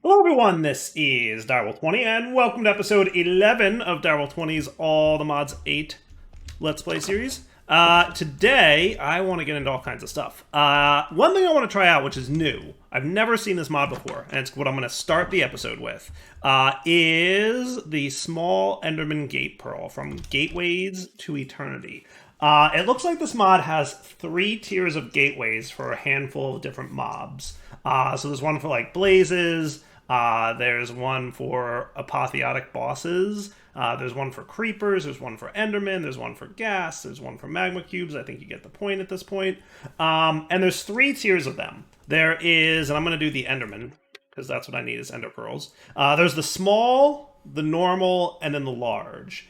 Hello everyone, this is Direwolf20 and welcome to episode 11 of Direwolf20's All the Mods 8 Let's Play series. Today, I want to get into all kinds of stuff. One thing I want to try out, which is new, I've never seen this mod before, and it's what I'm going to start the episode with, is the small Enderman Gate Pearl from Gateways to Eternity. It looks like this mod has 3 tiers of gateways for a handful of different mobs. So there's one for like blazes, there's one for apotheotic bosses, there's one for creepers, there's one for endermen, there's one for gas, there's one for magma cubes. I think you get the point at this point. And there's 3 tiers of them. There is, and I'm going to do the enderman, because that's what I need is ender pearls. There's the small, the normal, and then the large.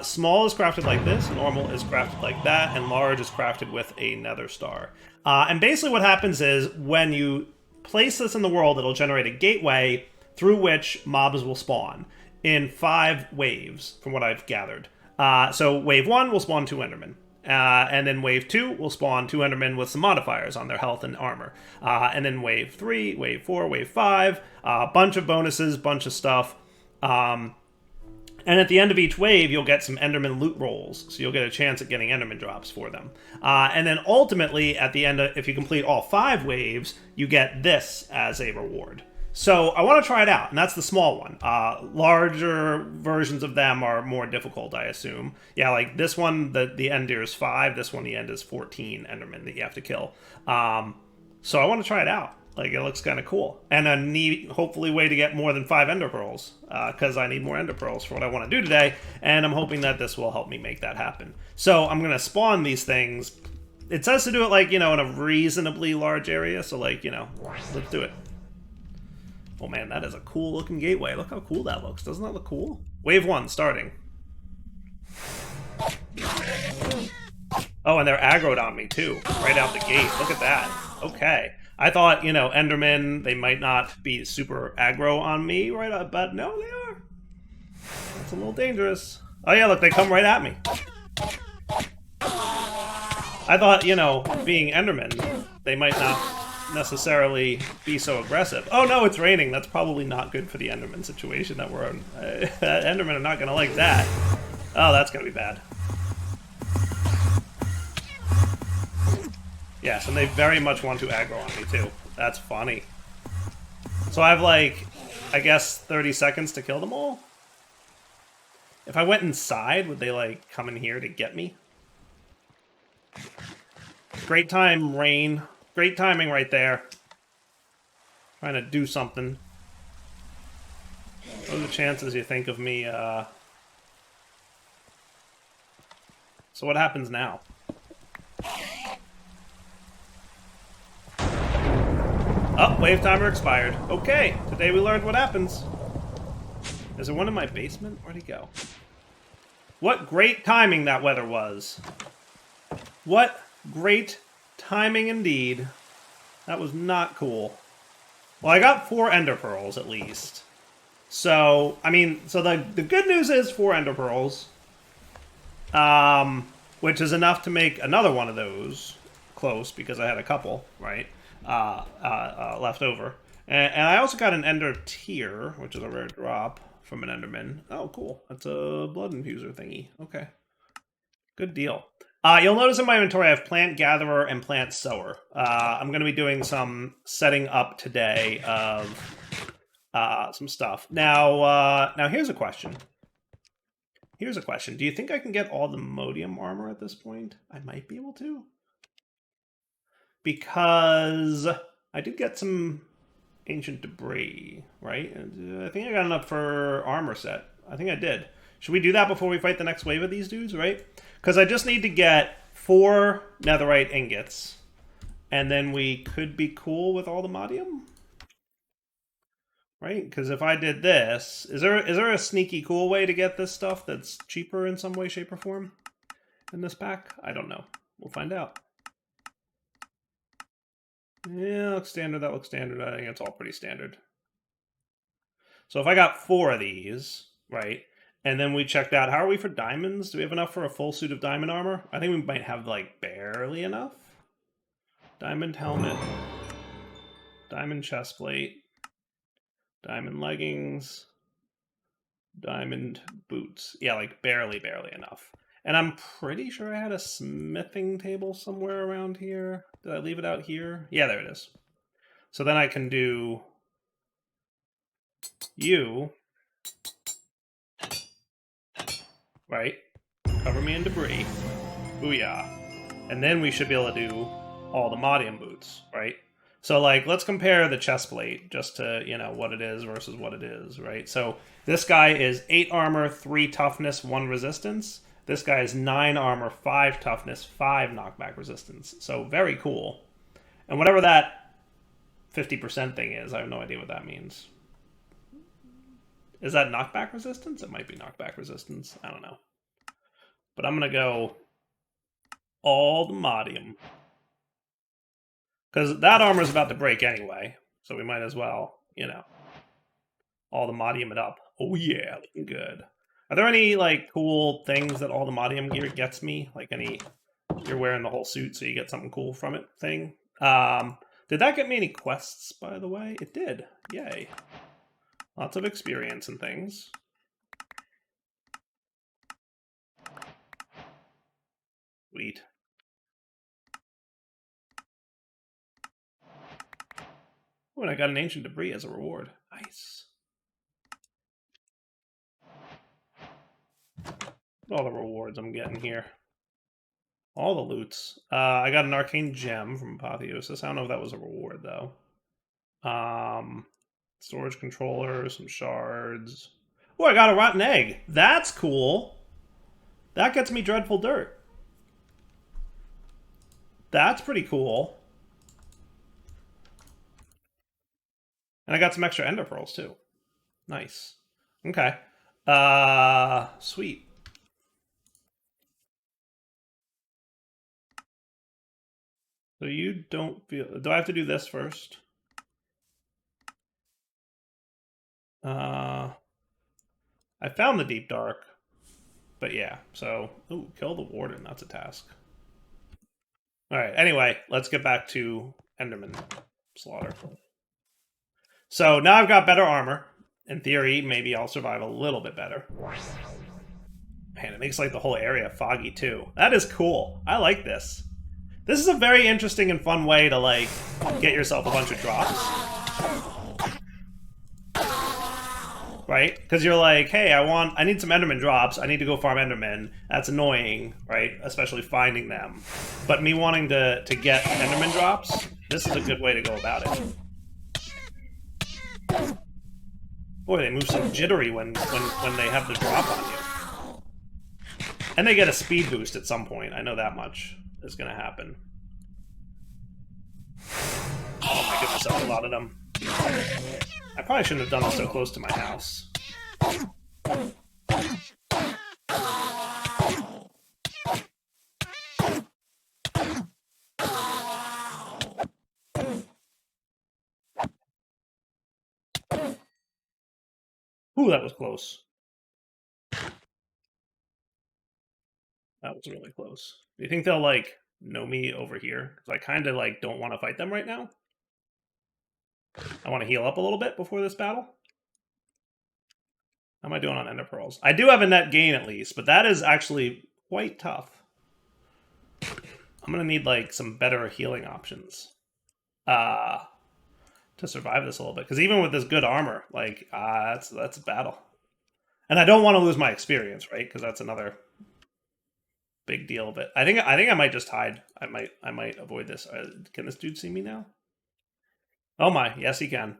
Small is crafted like this, normal is crafted like that, and large is crafted with a nether star. And basically what happens is when you place this in the world, it'll generate a gateway through which mobs will spawn in 5 waves, from what I've gathered. So wave 1 will spawn 2 endermen. And then wave 2 will spawn 2 endermen with some modifiers on their health and armor. And then wave 3, wave 4, wave 5, a bunch of bonuses, bunch of stuff. And at the end of each wave, you'll get some Enderman loot rolls, so you'll get a chance at getting Enderman drops for them. And then ultimately, at the end, if you complete all 5 waves, you get this as a reward. So I want to try it out, and that's the small one. Larger versions of them are more difficult, I assume. Yeah, like this one, the end is 5. This one, the end is 14 Endermen that you have to kill. So I want to try it out. Like, it looks kind of cool. And a neat, hopefully, way to get more than 5 ender pearls. Because I need more ender pearls for what I want to do today. And I'm hoping that this will help me make that happen. So I'm going to spawn these things. It says to do it, like, you know, in a reasonably large area. So, like, you know, let's do it. Oh, man, that is a cool looking gateway. Look how cool that looks. Doesn't that look cool? Wave 1, starting. Oh, and they're aggroed on me, too. Right out the gate. Look at that. Okay. I thought, you know, Endermen, they might not be super aggro on me, right? But no, they are. That's a little dangerous. Oh yeah, look, they come right at me. I thought, you know, being Endermen, they might not necessarily be so aggressive. Oh no, it's raining. That's probably not good for the Enderman situation that we're in. Endermen are not going to like that. Oh, that's going to be bad. Yes, and they very much want to aggro on me, too. That's funny. So I have, like, I guess 30 seconds to kill them all? If I went inside, would they, like, come in here to get me? Great time, rain. Great timing right there. Trying to do something. What are the chances you think of me, So what happens now? Oh, wave timer expired. Okay, today we learned what happens. Is there one in my basement? Where'd he go? What great timing that weather was. What great timing indeed. That was not cool. Well, I got 4 ender pearls at least. So, I mean, so the good news is 4 ender pearls. Which is enough to make another one of those close because I had a couple, right? Left over. And I also got an ender tear, which is a rare drop from an enderman. Oh, cool. That's a blood infuser thingy. Okay. Good deal. You'll notice in my inventory I have plant gatherer and plant sower. I'm going to be doing some setting up today of some stuff. Now here's a question. Here's a question. Do you think I can get all the Allthemodium armor at this point? I might be able to. Because I did get some ancient debris, right? I think I got enough for armor set. I think I did. Should we do that before we fight the next wave of these dudes, right? Because I just need to get 4 netherite ingots. And then we could be cool with Allthemodium? Right? Because if I did this... Is there a sneaky cool way to get this stuff that's cheaper in some way, shape, or form in this pack? I don't know. We'll find out. Yeah, that looks standard, that looks standard. I think it's all pretty standard. So if I got 4 of these, right, and then we checked out, how are we for diamonds? Do we have enough for a full suit of diamond armor? I think we might have, like, barely enough. Diamond helmet. Diamond chestplate. Diamond leggings. Diamond boots. Yeah, like barely enough. And I'm pretty sure I had a smithing table somewhere around here. Did I leave it out here? Yeah, there it is. So then I can do you, right? Cover me in debris. Booyah. And then we should be able to do Allthemodium boots, right? So, like, let's compare the chest plate just to, you know, what it is versus what it is, right? So this guy is 8 armor, 3 toughness, 1 resistance. This guy is 9 armor, 5 toughness, 5 knockback resistance. So very cool. And whatever that 50% thing is, I have no idea what that means. Is that knockback resistance? It might be knockback resistance. I don't know. But I'm going to go Allthemodium. Because that armor is about to break anyway. So we might as well, you know, Allthemodium it up. Oh yeah, looking good. Are there any, like, cool things that Allthemodium gear gets me? Like any, you're wearing the whole suit so you get something cool from it thing? Did that get me any quests, by the way? It did. Yay. Lots of experience and things. Sweet. Oh, and I got an ancient debris as a reward. Nice. All the rewards I'm getting here. All the loots. I got an arcane gem from Apotheosis. I don't know if that was a reward, though. Storage controller, some shards. Oh, I got a rotten egg. That's cool. That gets me dreadful dirt. That's pretty cool. And I got some extra ender pearls, too. Nice. Okay. Sweet. So you don't feel... Do I have to do this first? I found the deep dark. But yeah, so... Ooh, kill the warden. That's a task. Alright, anyway, let's get back to Enderman slaughter. So now I've got better armor. In theory, maybe I'll survive a little bit better. Man, it makes like the whole area foggy too. That is cool. I like this. This is a very interesting and fun way to like get yourself a bunch of drops. Right? Because you're like, hey, I need some Enderman drops. I need to go farm Enderman. That's annoying, right? Especially finding them. But me wanting to get Enderman drops, this is a good way to go about it. Boy, they move so jittery when they have the drop on you. And they get a speed boost at some point. I know that much is going to happen. Oh my goodness, that's a lot of them. I probably shouldn't have done this so close to my house. Ooh, that was close. That was really close. Do you think they'll, like, know me over here? Because I kind of, like, don't want to fight them right now. I want to heal up a little bit before this battle. How am I doing on Ender Pearls? I do have a net gain at least, but that is actually quite tough. I'm going to need, like, some better healing options. To survive this a little bit. Because even with this good armor, like, that's a battle. And I don't want to lose my experience, right? Because that's another big deal. But I think I might just hide. I might avoid this. Can this dude see me now? Oh my, yes he can.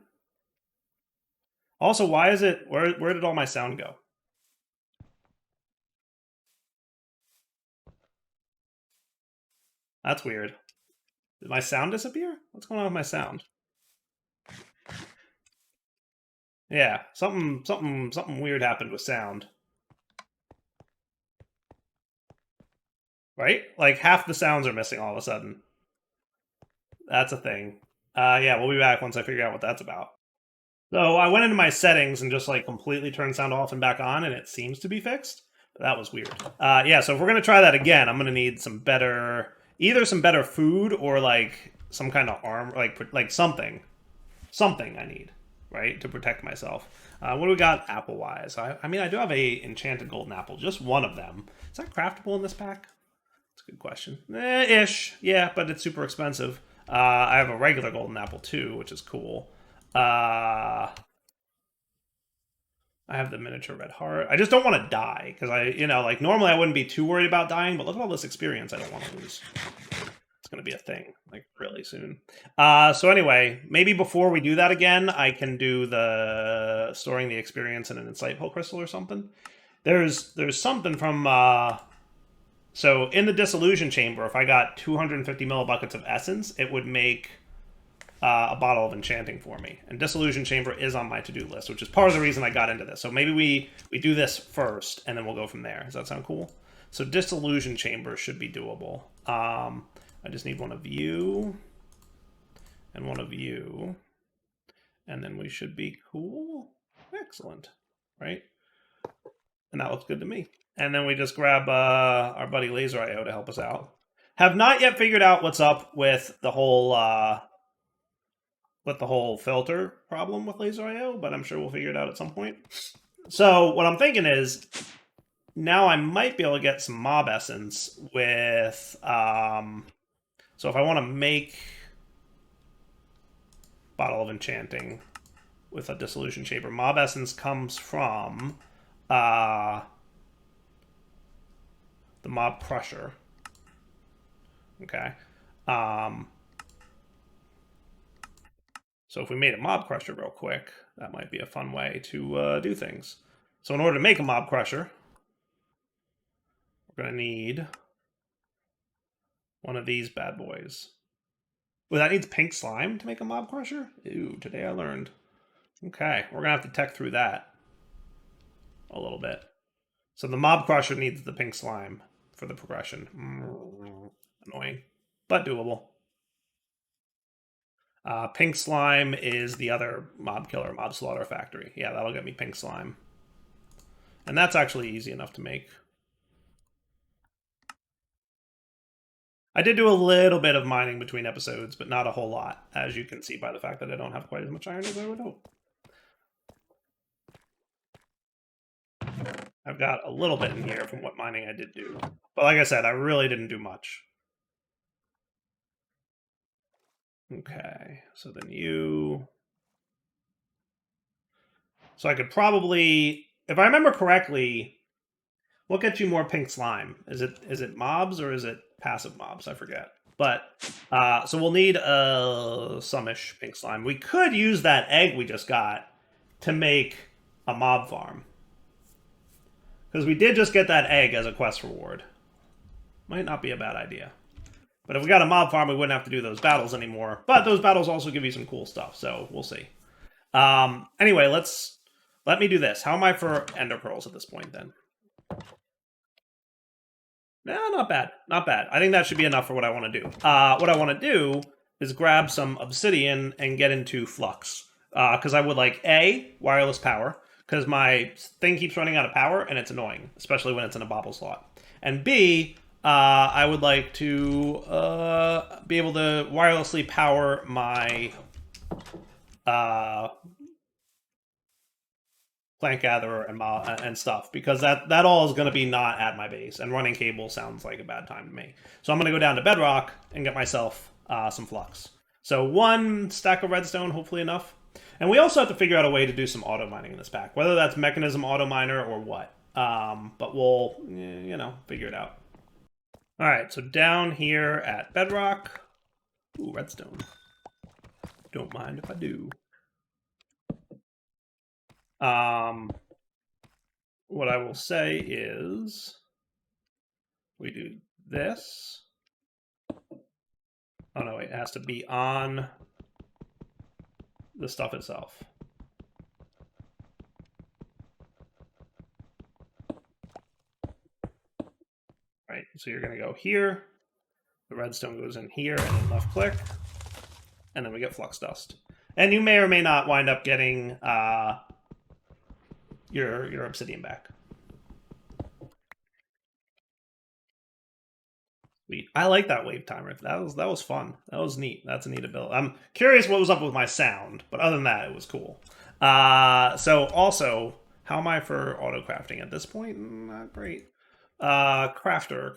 Also, why is it... Where did all my sound go? That's weird. Did my sound disappear? What's going on with my sound? Yeah, something weird happened with sound. Right? Like, half the sounds are missing all of a sudden. That's a thing. Yeah, we'll be back once I figure out what that's about. So I went into my settings and just like completely turned sound off and back on, and it seems to be fixed. But that was weird. Yeah, so if we're gonna try that again, I'm gonna need some better, either some better food or like some kind of arm, like something I need. right, to protect myself. What do we got apple-wise? I mean, I do have a enchanted golden apple, just one of them. Is that craftable in this pack? That's a good question. Ish, yeah, but it's super expensive. I have a regular golden apple too, which is cool. I have the miniature red heart. I just don't want to die, because like, normally I wouldn't be too worried about dying, but look at all this experience I don't want to lose. It's going to be a thing, like, really soon. So anyway, maybe before we do that again, I can do the storing the experience in an insightful crystal or something. There's something from... so in the dissolution chamber, if I got 250 millibuckets of essence, it would make a bottle of enchanting for me. And dissolution chamber is on my to-do list, which is part of the reason I got into this. So maybe we do this first, and then we'll go from there. Does that sound cool? So dissolution chamber should be doable. I just need one of you and one of you, and then we should be cool. Excellent, right? And that looks good to me. And then we just grab our buddy Laser IO to help us out. Have not yet figured out what's up with the whole filter problem with Laser IO, but I'm sure we'll figure it out at some point. So what I'm thinking is, now I might be able to get some mob essence with... so if I want to make Bottle of Enchanting with a Dissolution Chamber, mob essence comes from the Mob Crusher. Okay. So if we made a Mob Crusher real quick, that might be a fun way to do things. So in order to make a Mob Crusher, we're going to need one of these bad boys. Well, that needs pink slime to make a Mob Crusher? Ooh, today I learned. Okay, we're going to have to tech through that a little bit. So the Mob Crusher needs the pink slime for the progression. Annoying, but doable. Pink slime is the other mob killer, Mob Slaughter Factory. Yeah, that'll get me pink slime. And that's actually easy enough to make. I did do a little bit of mining between episodes, but not a whole lot, as you can see by the fact that I don't have quite as much iron as I would hope. I've got a little bit in here from what mining I did do. But like I said, I really didn't do much. Okay, so then you... So I could probably... If I remember correctly, what gets you more pink slime? Is it mobs or is it passive mobs? I forget. But, so we'll need some-ish pink slime. We could use that egg we just got to make a mob farm. Because we did just get that egg as a quest reward. Might not be a bad idea. But if we got a mob farm, we wouldn't have to do those battles anymore. But those battles also give you some cool stuff, so we'll see. Anyway, let me do this. How am I for ender pearls at this point, then? No, not bad. Not bad. I think that should be enough for what I want to do. What I want to do is grab some obsidian and get into Flux. Because I would like, A, wireless power, because my thing keeps running out of power, and it's annoying, especially when it's in a bobble slot. And B, I would like to be able to wirelessly power my plant gatherer and stuff, because that all is going to be not at my base, and running cable sounds like a bad time to me. So I'm going to go down to Bedrock and get myself some Flux. So 1 stack of redstone, hopefully enough. And we also have to figure out a way to do some auto mining in this pack, whether that's mechanism auto miner or what. But we'll, figure it out. All right, so down here at Bedrock. Ooh, redstone. Don't mind if I do. What I will say is we do this. Oh no, it has to be on the stuff itself. Right, so you're going to go here. The redstone goes in here, and then left click, and then we get flux dust. And you may or may not wind up getting your obsidian back. Sweet. I like that wave timer. That was fun. That was neat. That's a neat ability. I'm curious what was up with my sound, but other than that, it was cool. So also, how am I for auto crafting at this point? Not great. Crafter.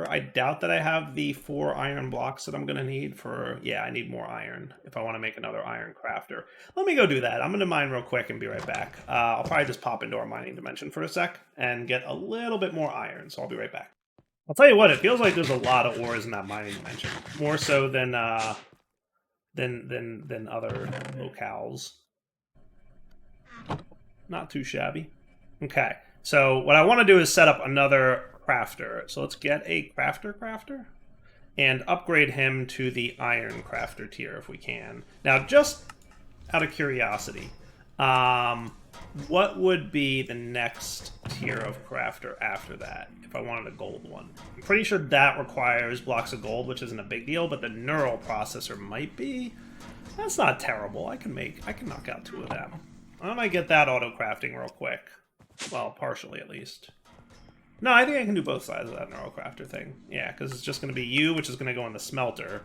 I doubt that I have the 4 iron blocks that I'm gonna need for. Yeah, I need more iron if I want to make another iron crafter. Let me go do that. I'm gonna mine real quick and be right back. I'll probably just pop into our mining dimension for a sec and get a little bit more iron. So I'll be right back. I'll tell you what, it feels like there's a lot of ores in that mining dimension, more so than other locales. Not too shabby. Okay, so what I want to do is set up another crafter. So let's get a crafter and upgrade him to the iron crafter tier if we can. Now, just out of curiosity, what would be the next tier of crafter after that if I wanted a gold one? I'm pretty sure that requires blocks of gold, which isn't a big deal, but the neural processor might be. That's not terrible. I can knock out 2 of them. Why don't I get that auto crafting real quick? Well, partially at least. No, I think I can do both sides of that neural crafter thing. Yeah, because it's just going to be you, which is going to go in the smelter,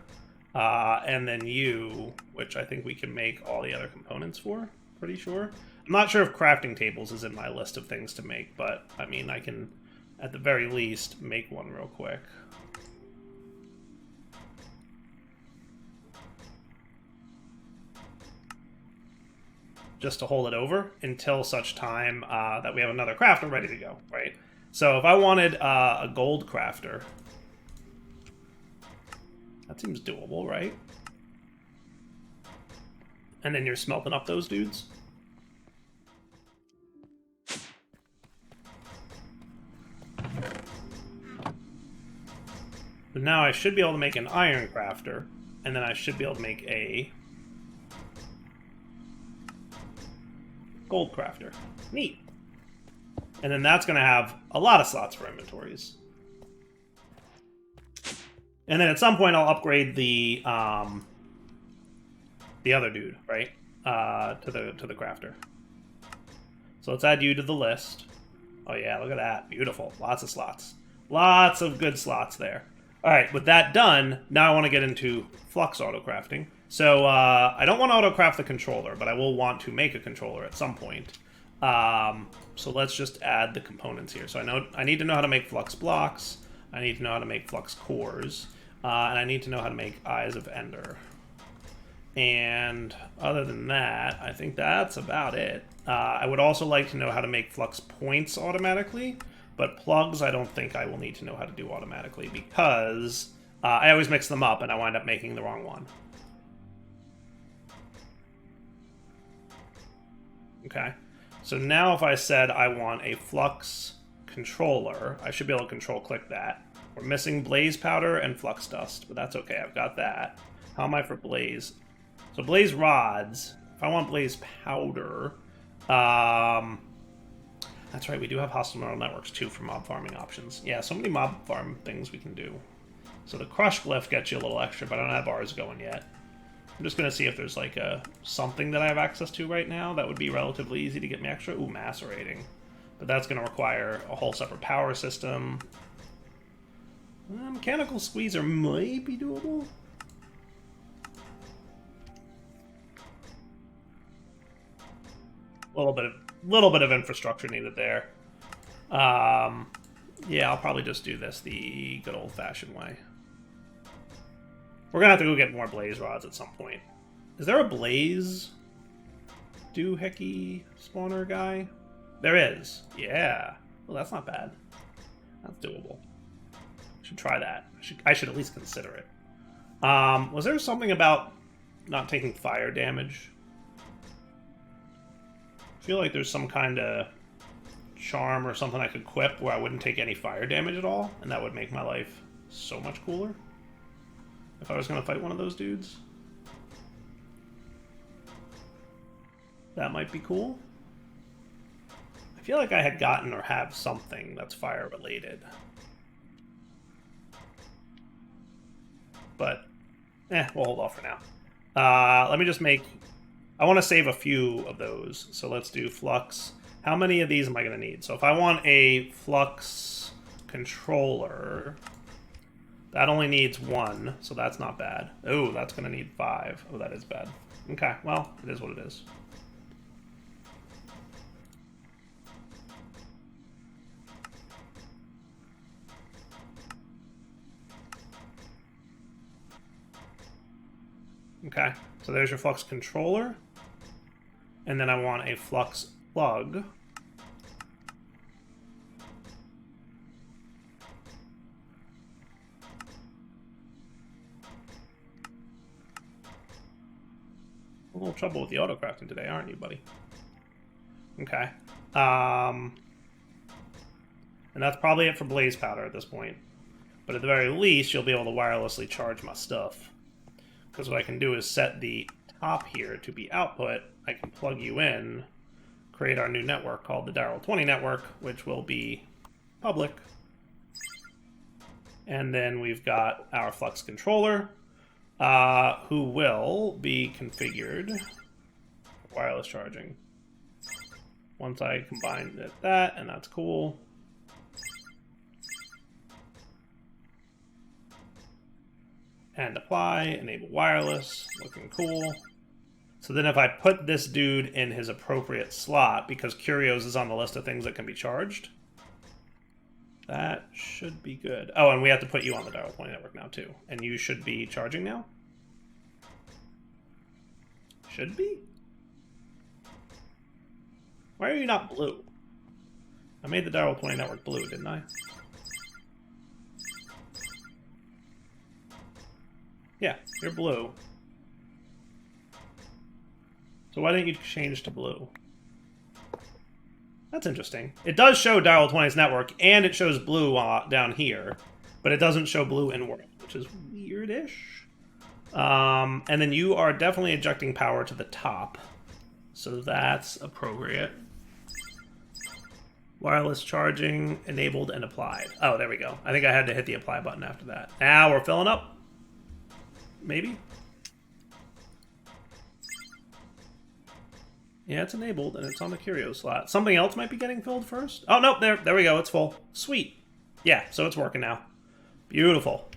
and then you, which I think we can make all the other components for. Pretty sure. I'm not sure if crafting tables is in my list of things to make, but I mean, I can, at the very least, make one real quick. Just to hold it over until such time that we have another crafter ready to go, right? So if I wanted a gold crafter, that seems doable, right? And then you're smelting up those dudes. But now I should be able to make an iron crafter, and then I should be able to make a gold crafter. Neat. And then that's going to have a lot of slots for inventories. And then at some point I'll upgrade the other dude, right? To the crafter. So let's add you to the list. Oh yeah, look at that. Beautiful. Lots of slots. Lots of good slots there. Alright, with that done, now I want to get into Flux auto-crafting. So, I don't want to auto-craft the controller, but I will want to make a controller at some point. So let's just add the components here. So I need to know how to make Flux blocks, I need to know how to make Flux cores, and I need to know how to make Eyes of Ender. And other than that, I think that's about it. I would also like to know how to make Flux points automatically, but plugs I don't think I will need to know how to do automatically because I always mix them up and I wind up making the wrong one. Okay, so now if I said I want a Flux controller, I should be able to control-click that. We're missing Blaze Powder and Flux Dust, but that's okay, I've got that. How am I for Blaze? So Blaze Rods, if I want Blaze Powder, that's right, we do have hostile neural networks too for mob farming options. Yeah, so many mob farm things we can do. So the Crush Glyph gets you a little extra, but I don't have ours going yet. I'm just going to see if there's like something that I have access to right now that would be relatively easy to get me extra. Ooh, Macerating. But that's going to require a whole separate power system. Mechanical Squeezer might be doable. A little bit of infrastructure needed there. Yeah, I'll probably just do this the good old-fashioned way. We're gonna have to go get more blaze rods at some point. Is there a blaze doohickey spawner guy? There is. Yeah. Well, that's not bad. That's doable. Should try that. I should at least consider it. Was there something about not taking fire damage? I feel like there's some kind of charm or something I could equip where I wouldn't take any fire damage at all, and that would make my life so much cooler if I was going to fight one of those dudes. That might be cool. I feel like I had gotten or have something that's fire related. But, we'll hold off for now. Let me just make... I want to save a few of those, so let's do Flux. How many of these am I going to need? So if I want a Flux controller, that only needs 1, so that's not bad. Oh, that's going to need 5. Oh, that is bad. Okay, well, it is what it is. Okay, so there's your Flux controller. And then I want a Flux plug. A little trouble with the auto-crafting today, aren't you, buddy? Okay. And that's probably it for blaze powder at this point. But at the very least, you'll be able to wirelessly charge my stuff. Because what I can do is set the top here to be output. I can plug you in, create our new network called the Darrell20 network, which will be public. And then we've got our Flux controller, who will be configured for wireless charging. Once I combine that, and that's cool. And apply, enable wireless, looking cool. So then if I put this dude in his appropriate slot, because Curios is on the list of things that can be charged, that should be good. Oh, and we have to put you on the Darrell20 network now too. And you should be charging now? Should be? Why are you not blue? I made the Darrell20 network blue, didn't I? Yeah, you're blue. So why didn't you change to blue? That's interesting. It does show Darrell20's network, and it shows blue down here, but it doesn't show blue in world, which is weirdish. And then you are definitely ejecting power to the top, so that's appropriate. Wireless charging enabled and applied. Oh, there we go. I think I had to hit the apply button after that. Now we're filling up. Maybe? Yeah, it's enabled, and it's on the Curio slot. Something else might be getting filled first? Oh, no, there we go. It's full. Sweet. Yeah, so it's working now. Beautiful.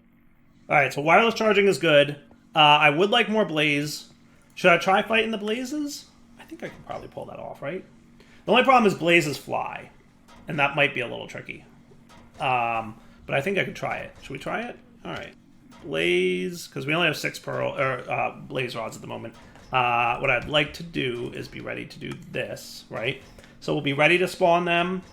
All right, so wireless charging is good. I would like more blaze. Should I try fighting the blazes? I think I could probably pull that off, right? The only problem is blazes fly, and that might be a little tricky. But I think I could try it. Should we try it? All right. Blaze, because we only have 6 blaze rods at the moment. What I'd like to do is be ready to do this, right? So we'll be ready to spawn them.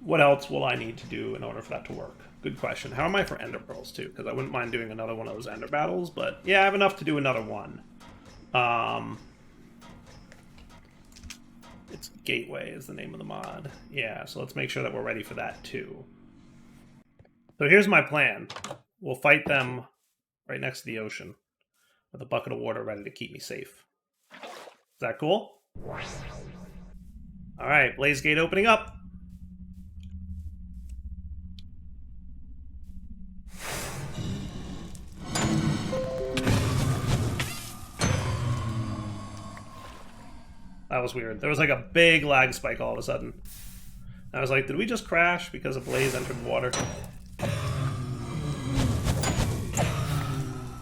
What else will I need to do in order for that to work? Good question. How am I for ender pearls, too? Because I wouldn't mind doing another one of those ender battles, but yeah, I have enough to do another one. It's Gateway is the name of the mod. Yeah, so let's make sure that we're ready for that, too. So here's my plan. We'll fight them right next to the ocean with a bucket of water ready to keep me safe. Is that cool? All right, Blaze Gate opening up. That was weird. There was like a big lag spike all of a sudden. I was like, did we just crash because a blaze entered the water?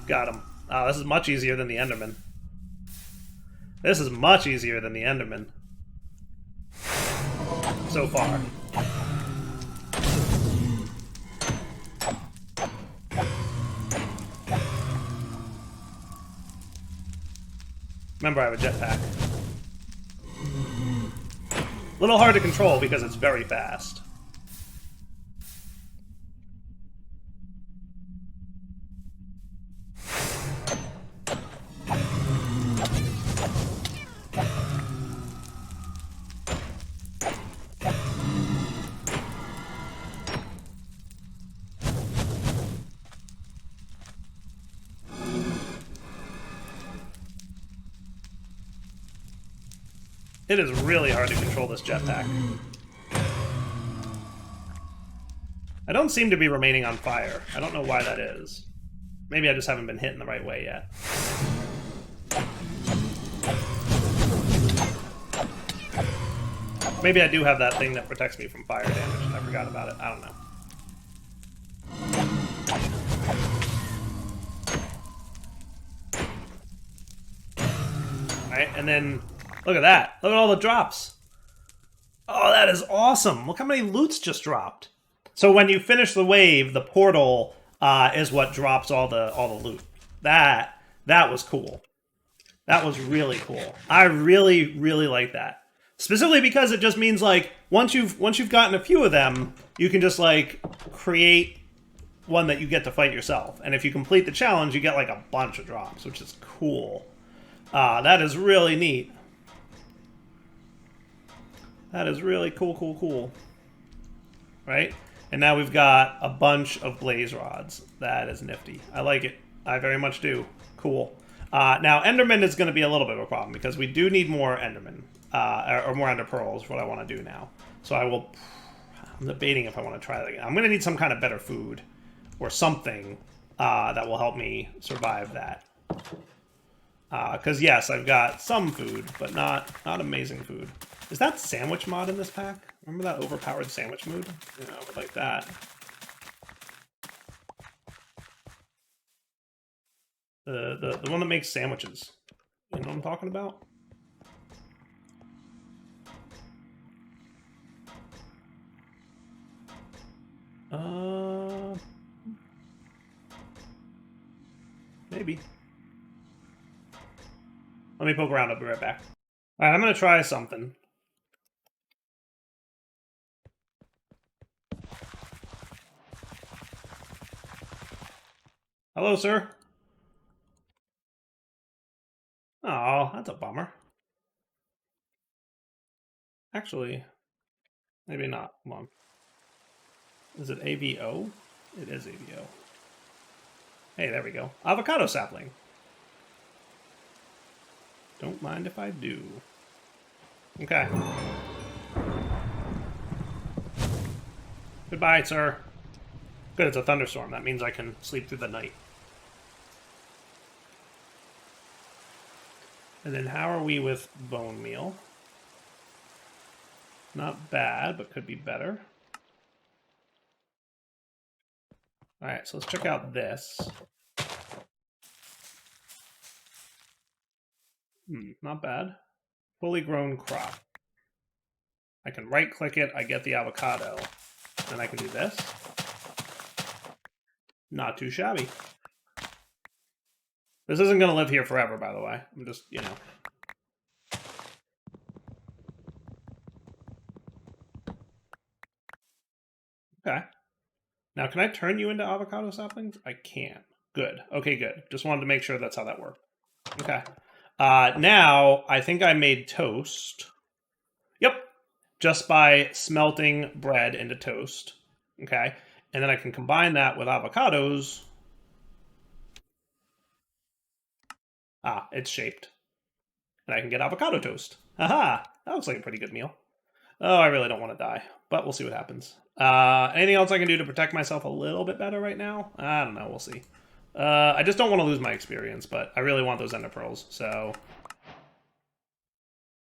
Got him. Oh, this is much easier than the Enderman. This is much easier than the Enderman. So far. Remember, I have a jetpack. A little hard to control because it's very fast. It is really hard to control this jetpack. I don't seem to be remaining on fire. I don't know why that is. Maybe I just haven't been hit in the right way yet. Maybe I do have that thing that protects me from fire damage and I forgot about it. I don't know. Alright, and then look at that. Look at all the drops. Oh, that is awesome. Look how many loots just dropped. So when you finish the wave, the portal is what drops all the loot. That was cool. That was really cool. I really, really like that. Specifically because it just means like once you've gotten a few of them, you can just like create one that you get to fight yourself. And if you complete the challenge, you get like a bunch of drops, which is cool. That is really neat. That is really cool, cool, cool. Right? And now we've got a bunch of blaze rods. That is nifty. I like it. I very much do. Cool. Now, Enderman is going to be a little bit of a problem because we do need more Enderman, or more Ender Pearls, what I want to do now. So I'm debating if I want to try that again. I'm going to need some kind of better food or something that will help me survive that. Because, yes, I've got some food, but not amazing food. Is that sandwich mod in this pack? Remember that overpowered sandwich mood? Yeah, I would like that. The one that makes sandwiches. You know what I'm talking about? Maybe. Let me poke around. I'll be right back. Alright, I'm gonna try something. Hello, sir. Oh, that's a bummer. Actually, maybe not. Hold on. Is it AVO? It is AVO. Hey, there we go. Avocado sapling. Don't mind if I do. Okay. Goodbye, sir. Good, it's a thunderstorm. That means I can sleep through the night. And then how are we with bone meal? Not bad, but could be better. Alright, so let's check out this. Not bad. Fully grown crop. I can right-click it, I get the avocado. Then I can do this. Not too shabby. This isn't going to live here forever, by the way. I'm just, you know. Okay. Now, can I turn you into avocado saplings? I can. Good. Okay, good. Just wanted to make sure that's how that worked. Okay. Now, I think I made toast. Yep. Just by smelting bread into toast. Okay. And then I can combine that with avocados. It's shaped. And I can get avocado toast. Haha! That looks like a pretty good meal. Oh, I really don't want to die. But we'll see what happens. Anything else I can do to protect myself a little bit better right now? I don't know. We'll see. I just don't want to lose my experience, but I really want those Ender Pearls, so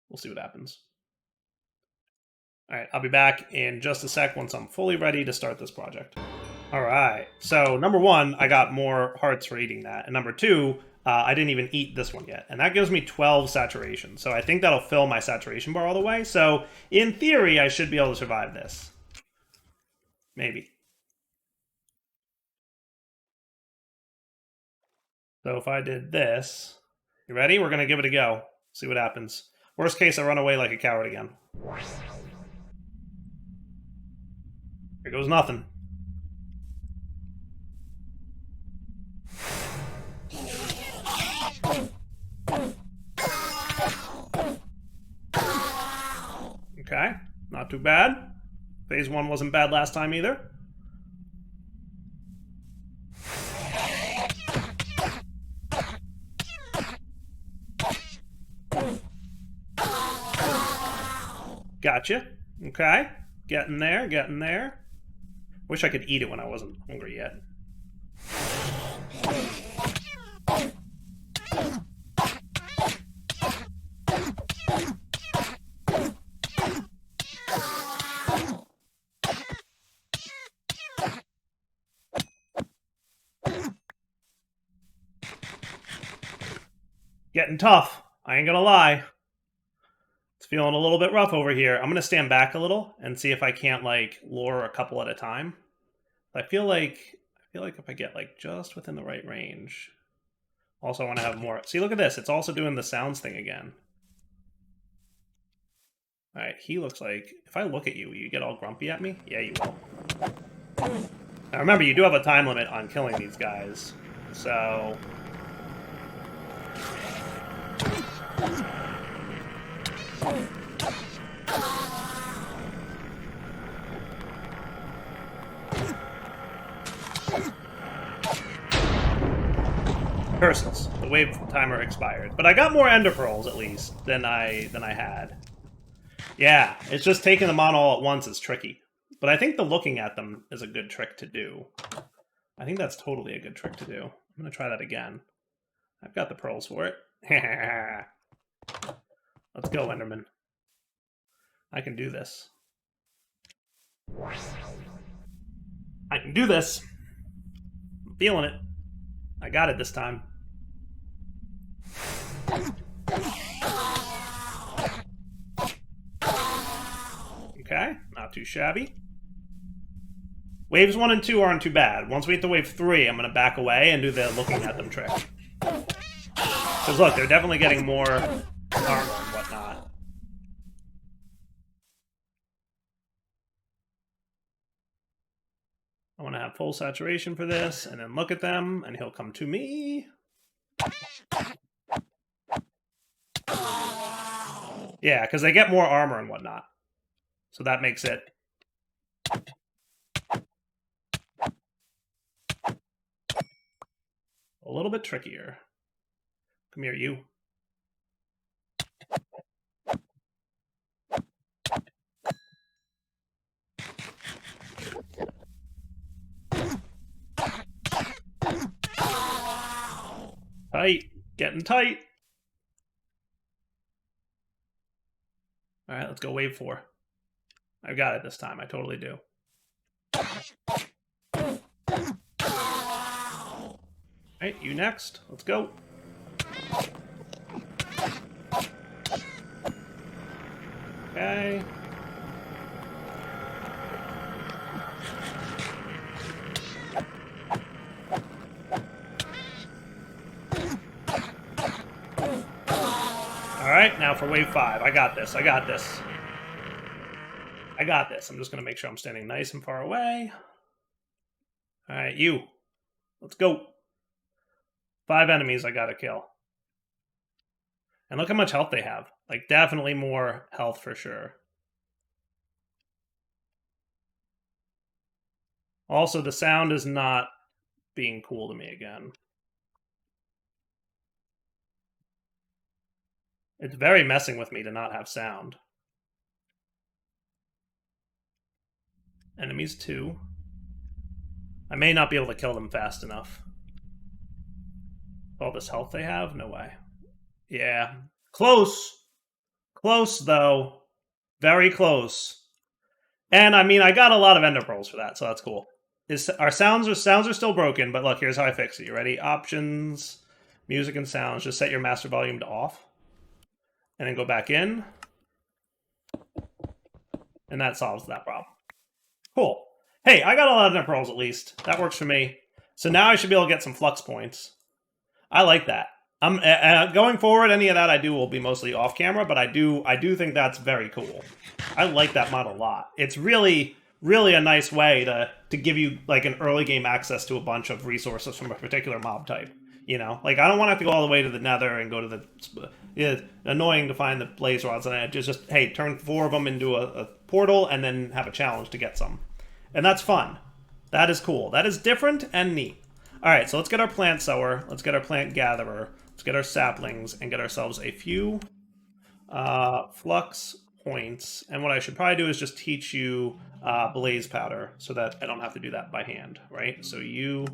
we'll see what happens. All right, I'll be back in just a sec once I'm fully ready to start this project. All right, so number one, I got more hearts for eating that, and number two, I didn't even eat this one yet, and that gives me 12 saturation, so I think that'll fill my saturation bar all the way, so in theory, I should be able to survive this. Maybe. So if I did this, you ready? We're going to give it a go. See what happens. Worst case, I run away like a coward again. Here goes nothing. Okay, not too bad. Phase 1 wasn't bad last time either. Gotcha. Okay. Getting there, getting there. Wish I could eat it when I wasn't hungry yet. Getting tough. I ain't gonna lie. It's feeling a little bit rough over here. I'm gonna stand back a little and see if I can't like lure a couple at a time. I feel like if I get like just within the right range. Also, I want to have more. See, look at this. It's also doing the sounds thing again. All right, he looks like... If I look at you, will you get all grumpy at me? Yeah, you will. Now, remember, you do have a time limit on killing these guys. So... Curses. The wave timer expired. But I got more ender pearls, at least, than I had. Yeah, it's just taking them on all at once is tricky. But I think the looking at them is a good trick to do. I think that's totally a good trick to do. I'm going to try that again. I've got the pearls for it. Let's go, Enderman. I can do this. I can do this. I'm feeling it. I got it this time. Okay, not too shabby. Waves 1 and 2 aren't too bad. Once we hit the wave 3, I'm going to back away and do the looking at them trick. Because look, they're definitely getting more armor and whatnot. I want to have full saturation for this, and then look at them, and he'll come to me. Yeah, because they get more armor and whatnot. So that makes it a little bit trickier. Come here, you. Tight. Getting tight. All right, let's go wave 4. I've got it this time. I totally do. All right, you next. Let's go. Okay. All right, now for wave 5. I got this. I got this. I got this. I'm just going to make sure I'm standing nice and far away. All right, you. Let's go. 5 enemies I got to kill. And look how much health they have. Like, definitely more health for sure. Also, the sound is not being cool to me again. It's very messing with me to not have sound. Enemies 2. I may not be able to kill them fast enough. All this health they have? No way. Yeah. Close. Close, though. Very close. And, I mean, I got a lot of ender pearls for that, so that's cool. Our sounds are still broken, but look, here's how I fix it. You ready? Options, music and sounds. Just set your master volume to off. And then go back in. And that solves that problem. Cool. Hey, I got a lot of ender pearls at least. That works for me. So now I should be able to get some flux points. I like that. Going forward, any of that I do will be mostly off camera, but I do think that's very cool. I like that mod a lot. It's really a nice way to give you like an early game access to a bunch of resources from a particular mob type. You know, like I don't want to have to go all the way to the Nether and go to the. It's annoying to find the blaze rods, and I just hey, turn 4 of them into a portal and then have a challenge to get some, and that's fun. That is cool. That is different and neat. All right, so let's get our plant sower. Let's get our plant gatherer. Let's get our saplings and get ourselves a few flux points. And what I should probably do is just teach you blaze powder so that I don't have to do that by hand, right? So you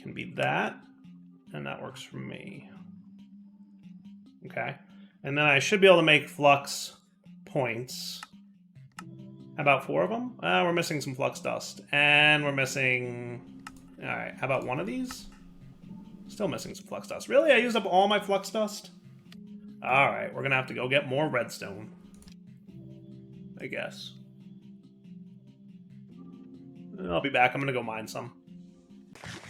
can be that, and that works for me. Okay. And then I should be able to make flux points. How about 4 of them? We're missing some flux dust. And we're missing... Alright, how about 1 of these? Still missing some flux dust. Really? I used up all my flux dust? Alright, we're gonna have to go get more redstone. I guess. I'll be back. I'm gonna go mine some.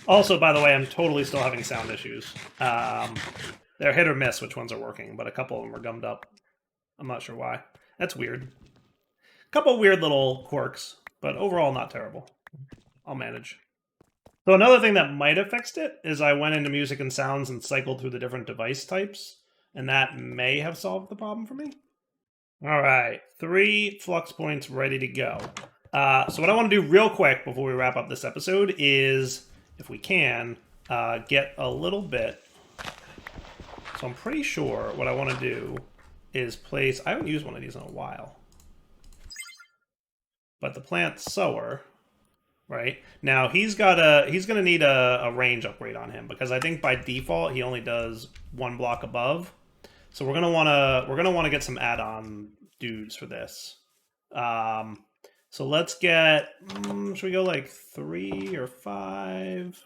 Also, by the way, I'm totally still having sound issues. They're hit or miss which ones are working, but a couple of them are gummed up. I'm not sure why. That's weird. A couple weird little quirks, but overall not terrible. I'll manage. So another thing that might have fixed it is I went into music and sounds and cycled through the different device types, and that may have solved the problem for me. All right, 3 flux points ready to go. So what I want to do real quick before we wrap up this episode is, if we can, get a little bit. So I'm pretty sure what I want to do is place, I haven't used one of these in a while, but the plant sower, right? Now he's gonna need a range upgrade on him, because I think by default he only does 1 block above. So we're gonna wanna get some add-on dudes for this. So let's get, should we go like 3 or 5?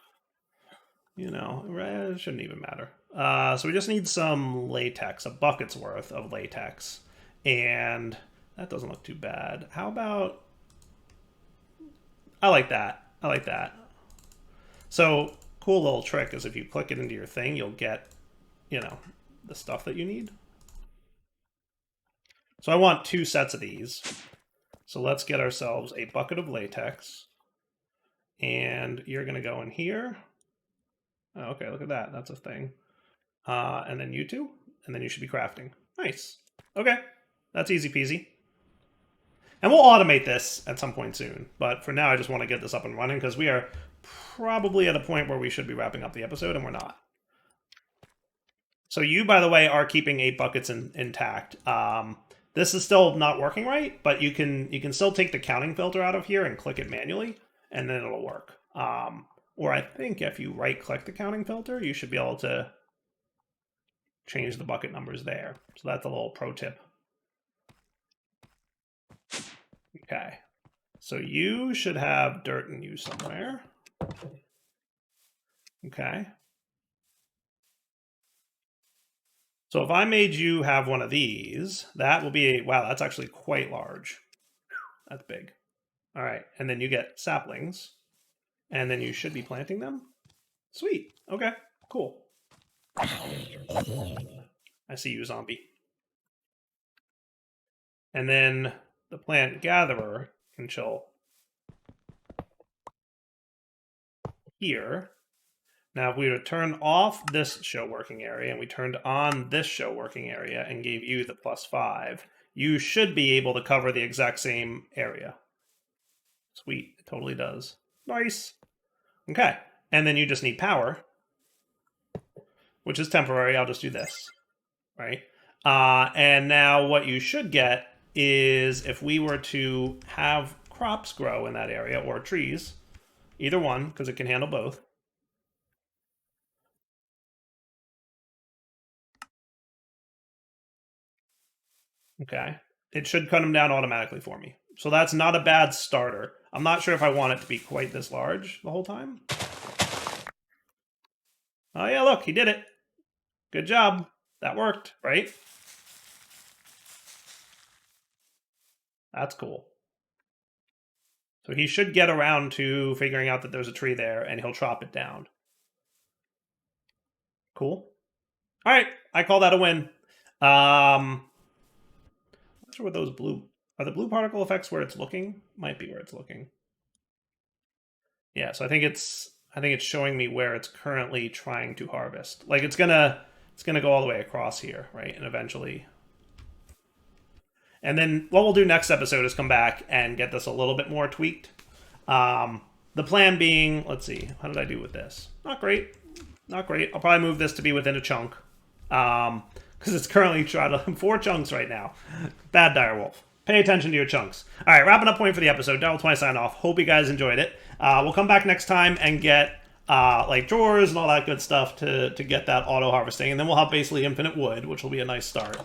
You know, it shouldn't even matter. So we just need some latex, a bucket's worth of latex. And that doesn't look too bad. How about, I like that. I like that. So, cool little trick is if you click it into your thing, you'll get, you know, the stuff that you need. So I want 2 sets of these. So let's get ourselves a bucket of latex. And you're going to go in here. Oh, okay, look at that. That's a thing. And then you 2. And then you should be crafting. Nice. Okay, that's easy peasy. And we'll automate this at some point soon. But for now, I just want to get this up and running, because we are probably at a point where we should be wrapping up the episode, and we're not. So you, by the way, are keeping 8 buckets intact. This is still not working right, but you can still take the counting filter out of here and click it manually, and then it'll work. Or I think if you right-click the counting filter, you should be able to change the bucket numbers there. So that's a little pro tip. Okay. So you should have dirt in you somewhere. Okay. So if I made you have one of these, that will be, wow, that's actually quite large. That's big. All right, and then you get saplings, and then you should be planting them. Sweet, okay, cool. I see you, zombie. And then the plant gatherer can chill here. Now, if we were to turn off this show working area and we turned on this show working area and gave you the +5, you should be able to cover the exact same area. Sweet, it totally does. Nice. Okay, and then you just need power, which is temporary. I'll just do this, right? And now what you should get is, if we were to have crops grow in that area, or trees, either one, because it can handle both. Okay, it should cut them down automatically for me. So that's not a bad starter. I'm not sure if I want it to be quite this large the whole time. Oh yeah, look, he did it. Good job. That worked, right? That's cool. So he should get around to figuring out that there's a tree there, and he'll chop it down. Cool. All right, I call that a win. I'm not sure what those blue... Are the blue particle effects where it's looking? Might be where it's looking. Yeah, so I think it's showing me where it's currently trying to harvest. Like it's gonna go all the way across here, right? And eventually. And then what we'll do next episode is come back and get this a little bit more tweaked. The plan being, let's see, how did I do with this? Not great. Not great. I'll probably move this to be within a chunk. Because it's currently 4 chunks right now. Bad direwolf. Pay attention to your chunks. All right, wrapping up point for the episode. Darrell20 sign off. Hope you guys enjoyed it. We'll come back next time and get like drawers and all that good stuff to get that auto harvesting, and then we'll have basically infinite wood, which will be a nice start.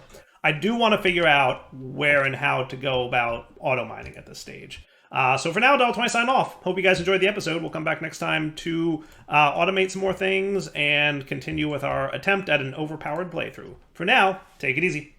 I do want to figure out where and how to go about auto mining at this stage. So for now, Darrell20 sign off. Hope you guys enjoyed the episode. We'll come back next time to automate some more things and continue with our attempt at an overpowered playthrough. For now, take it easy.